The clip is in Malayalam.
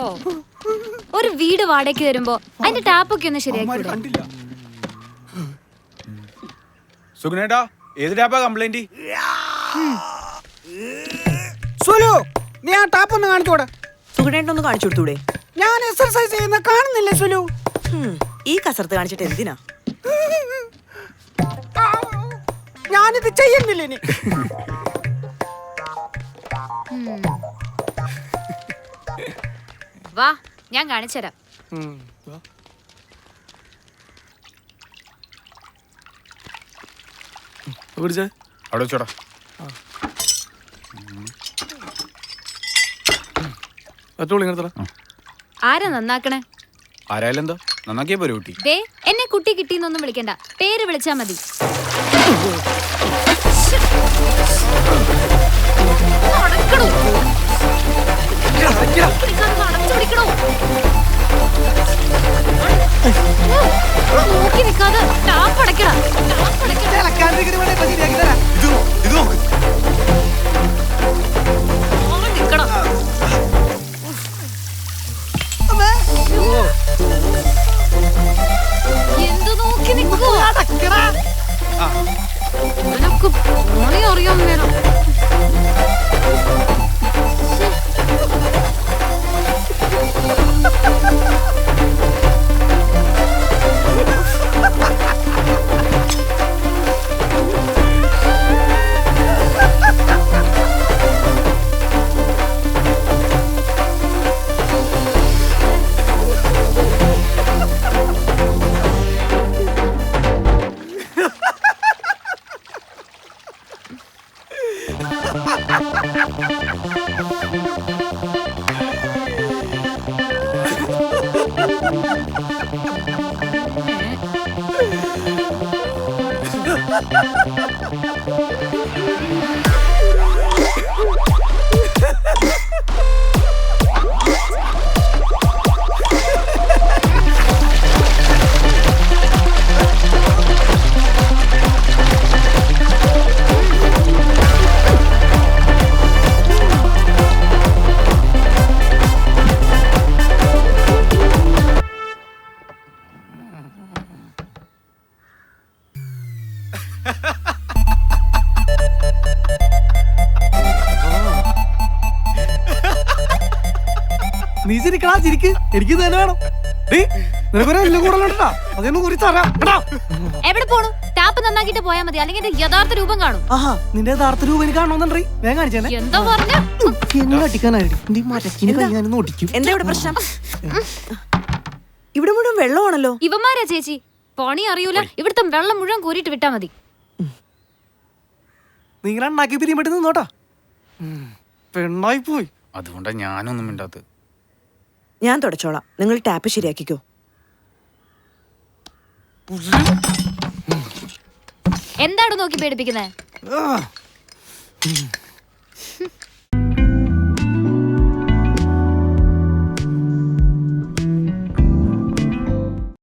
ഓ, ഒരു വീട് വാടകയ്ക്ക് വരുമ്പോ അതിന്റെ ടാപ്പൊക്കെ ഒന്ന് ശരിയാക്കി. കണ്ടില്ല. സുഗുണേട്ടാ, ഏത് ടാപ്പാ കംപ്ലൈന്റ്? സുലു, നീ ആ ടാപ്പ് ഒന്ന് കാണിച്ചോടെ. സുഗുണേട്ടനൊന്ന് കാണിച്ചു കൊടുത്തൂടെ? ഞാൻ എക്സർസൈസ് ചെയ്യുന്ന കാണുന്നില്ലേ സുലു? ഈ കസർത്ത് കാണിച്ചിട്ട് എന്തിനാ? ഞാനിത് ചെയ്യുന്നില്ല ഇനി. വാ, ഞാൻ കാണിച്ചുതരാം. അവിടെ വെച്ചോടാ. ആരാ നന്നാക്കണേ? ആരായാലും എന്താ, നന്നാക്കിയാ പോരെ കുട്ടി. ദേ, എന്നെ കുട്ടി കിട്ടിന്നൊന്നും വിളിക്കണ്ട, പേര് വിളിച്ചാ മതി. നടക്കണോ? നോക്കി നിൽക്കാതെ ടാപ്പ് അടയ്ക്കണം. എന്ത് നോക്കി നിൽക്കോ? നിനക്ക് പണി അറിയാൻ വേണം. നീ ചിരിക്കടാ, ചിരിക്ക്. എനിക്ക് തന്നെ വേണം. അതൊന്നും കുറിച്ച് തരാം. എവിടെ പോണു? ടാപ്പ് നന്നാക്കിട്ട് പോയാ മതി, അല്ലെങ്കിൽ എന്റെ യഥാർത്ഥ രൂപം കാണും. ആഹാ, നിന്റെ യഥാർത്ഥ രൂപം എനിക്ക് കാണണമെന്നുണ്ടേ. ഞാൻ കാണിച്ചേ. എന്താ പറഞ്ഞ? എന്നെ അടിക്കാനായിട്ട് എന്താ ഇവിടെ പ്രശ്നം? ഇവിടെ മുഴുവൻ വെള്ളമാണല്ലോ. ഇവന്മാരാ ചേച്ചി, പണി അറിയൂല. ഇവിടുത്തെ വെള്ളം മുഴുവൻ കോരിട്ട് വിട്ടാ മതി. നിങ്ങൾ ഉണ്ടാക്കി പിരിയാൻ പറ്റുന്ന നോട്ടാ. പെണ്ണായി പോയി. അതുകൊണ്ടാ ഞാനൊന്നും മിണ്ടാത്തത്. ഞാൻ തുടച്ചോളാം, നിങ്ങൾ ടാപ്പ് ശരിയാക്കിക്കോ. എന്താണ് നോക്കി പേടിപ്പിക്കുന്നത്?